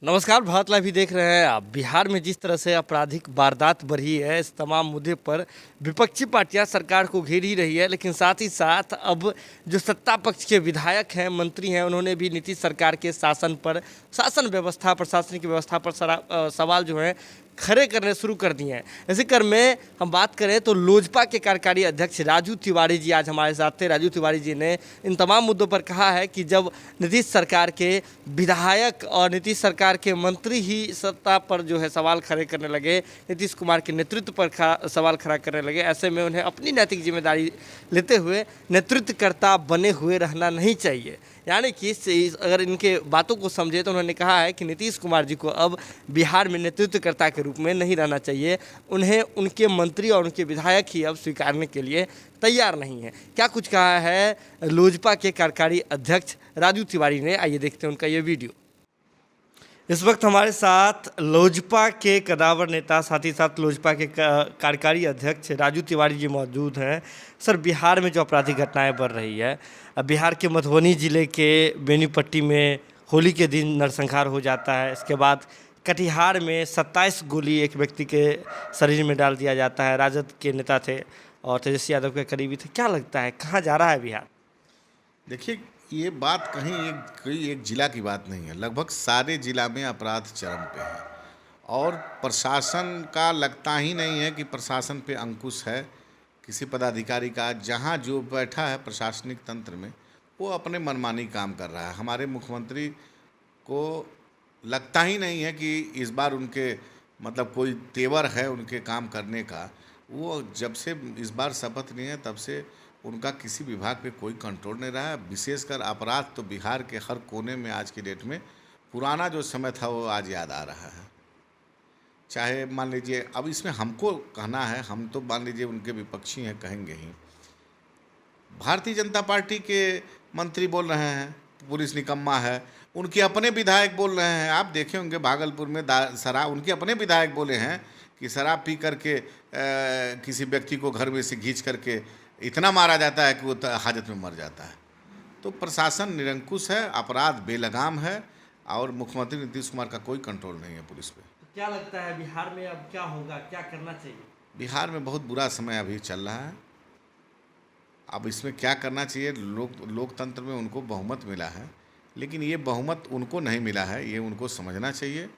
नमस्कार, भारत लाइव भी देख रहे हैं आप। बिहार में जिस तरह से आपराधिक वारदात बढ़ी है, इस तमाम मुद्दे पर विपक्षी पार्टियां सरकार को घेर ही रही है, लेकिन साथ ही साथ अब जो सत्ता पक्ष के विधायक हैं, मंत्री हैं, उन्होंने भी नीतीश सरकार के शासन पर, शासन व्यवस्था, प्रशासनिक व्यवस्था पर सवाल जो है खड़े करने शुरू कर दिए हैं। इसी क्रम में हम बात करें तो लोजपा के कार्यकारी अध्यक्ष राजू तिवारी जी आज हमारे साथ थे। राजू तिवारी जी ने इन तमाम मुद्दों पर कहा है कि जब नीतीश सरकार के विधायक और नीतीश सरकार के मंत्री ही सत्ता पर जो है सवाल खड़े करने लगे, नीतीश कुमार के नेतृत्व पर सवाल खड़ा करने लगे, ऐसे में उन्हें अपनी नैतिक जिम्मेदारी लेते हुए नेतृत्वकर्ता बने हुए रहना नहीं चाहिए। यानी कि अगर इनके बातों को समझे तो उन्होंने कहा है कि नीतीश कुमार जी को अब बिहार में नेतृत्वकर्ता के रूप में नहीं रहना चाहिए। उन्हें उनके मंत्री और उनके विधायक ही अब स्वीकारने के लिए तैयार नहीं है। क्या कुछ कहा है लोजपा के कार्यकारी अध्यक्ष राजू तिवारी ने, आइए देखते हैं उनका ये वीडियो। इस वक्त हमारे साथ लोजपा के कदावर नेता, साथ ही साथ लोजपा के कार्यकारी अध्यक्ष राजू तिवारी जी मौजूद हैं। सर, बिहार में जो आपराधिक घटनाएं बढ़ रही है, बिहार के मधुबनी ज़िले के बेनीपट्टी में होली के दिन नरसंहार हो जाता है। इसके बाद कटिहार में 27 गोली एक व्यक्ति के शरीर में डाल दिया जाता है। राजद के नेता थे और तेजस्वी यादव के करीबी थे। क्या लगता है कहाँ जा रहा है बिहार? देखिए, ये बात कोई एक जिला की बात नहीं है। लगभग सारे जिला में अपराध चरम पे है और प्रशासन का लगता ही नहीं है कि प्रशासन पे अंकुश है किसी पदाधिकारी का। जहाँ जो बैठा है प्रशासनिक तंत्र में, वो अपने मनमानी काम कर रहा है। हमारे मुख्यमंत्री को लगता ही नहीं है कि इस बार उनके मतलब कोई तेवर है उनके काम करने का। वो जब से इस बार शपथ लिए हैं तब से उनका किसी विभाग पे कोई कंट्रोल नहीं रहा है। विशेषकर अपराध तो बिहार के हर कोने में आज की डेट में पुराना जो समय था वो आज याद आ रहा है। चाहे मान लीजिए, अब इसमें हमको कहना है, हम तो मान लीजिए उनके विपक्षी हैं, कहेंगे ही। भारतीय जनता पार्टी के मंत्री बोल रहे हैं पुलिस निकम्मा है, उनके अपने विधायक बोल रहे हैं। आप देखे होंगे भागलपुर में शराब, उनके अपने विधायक बोले हैं कि शराब पी करके किसी व्यक्ति को घर में से खींच करके इतना मारा जाता है कि वो हाजत में मर जाता है। तो प्रशासन निरंकुश है, अपराध बेलगाम है और मुख्यमंत्री नीतीश कुमार का कोई कंट्रोल नहीं है पुलिस पे। तो क्या लगता है बिहार में अब क्या होगा, क्या करना चाहिए? बिहार में बहुत बुरा समय अभी चल रहा है। अब इसमें क्या करना चाहिए? लोकतंत्र में उनको बहुमत मिला है, लेकिन ये बहुमत उनको नहीं मिला है, ये उनको समझना चाहिए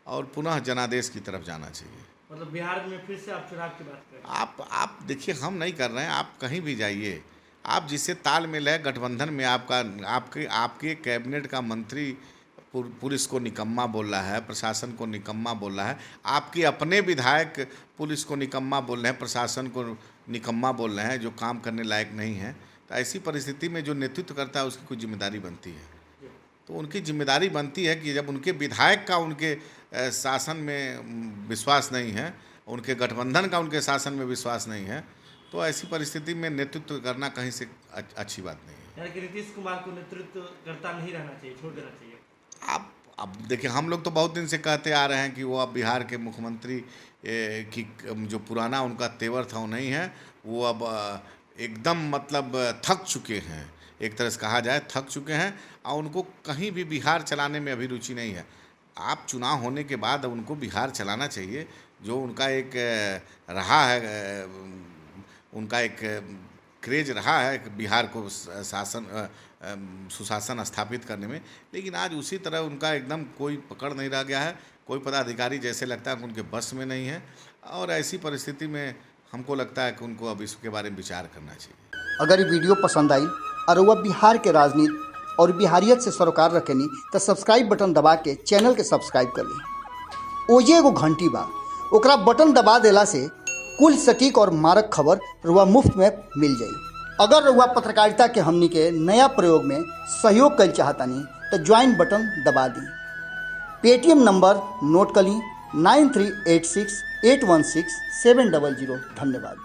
और पुनः जनादेश की तरफ जाना चाहिए। मतलब बिहार में फिर से आप चुनाव की बात करें? आप देखिए, हम नहीं कर रहे हैं। आप कहीं भी जाइए, आप जिससे तालमेल है गठबंधन में, आपके कैबिनेट का मंत्री पुलिस को निकम्मा बोल रहा है, प्रशासन को निकम्मा बोल रहा है। आपके अपने विधायक पुलिस को निकम्मा बोल रहे हैं, प्रशासन को निकम्मा बोल रहे हैं, जो काम करने लायक नहीं है। तो ऐसी परिस्थिति में जो नेतृत्व करता है उसकी कुछ जिम्मेदारी बनती है। तो उनकी जिम्मेदारी बनती है कि जब उनके विधायक का उनके शासन में विश्वास नहीं है, उनके गठबंधन का उनके शासन में विश्वास नहीं है, तो ऐसी परिस्थिति में नेतृत्व करना कहीं से अच्छी बात नहीं है। यानी कि नीतीश कुमार को नेतृत्व करता नहीं रहना चाहिए, छोड़ देना चाहिए। आप अब देखिए, हम लोग तो बहुत दिन से कहते आ रहे हैं कि वो अब बिहार के मुख्यमंत्री की जो पुराना उनका तेवर था वो नहीं है। वो अब एकदम मतलब थक चुके हैं, एक तरह से कहा जाए थक चुके हैं और उनको कहीं भी बिहार चलाने में अभी रुचि नहीं है। आप चुनाव होने के बाद उनको बिहार चलाना चाहिए। जो उनका एक रहा है, उनका एक क्रेज रहा है बिहार को सुशासन स्थापित करने में, लेकिन आज उसी तरह उनका एकदम कोई पकड़ नहीं रह गया है। कोई पदाधिकारी जैसे लगता है कि उनके बस में नहीं है और ऐसी परिस्थिति में हमको लगता है कि उनको अब इसके बारे में विचार करना चाहिए। अगर ये वीडियो पसंद आई और वह बिहार के राजनीति और बिहारियत से सरोकार रखेनी तो सब्सक्राइब बटन दबा के चैनल के सब्सक्राइब कर ली। ओजे एगो घंटी बा, ओकरा बटन दबा देला से कुल सटीक और मारक खबर रुआ मुफ्त में मिल जाई। अगर रुआ पत्रकारिता के हमनी के नया प्रयोग में सहयोग कर चाहतानी तो ज्वाइन बटन दबा दी। पेटीएम नंबर नोट कर ली 9386816700। धन्यवाद।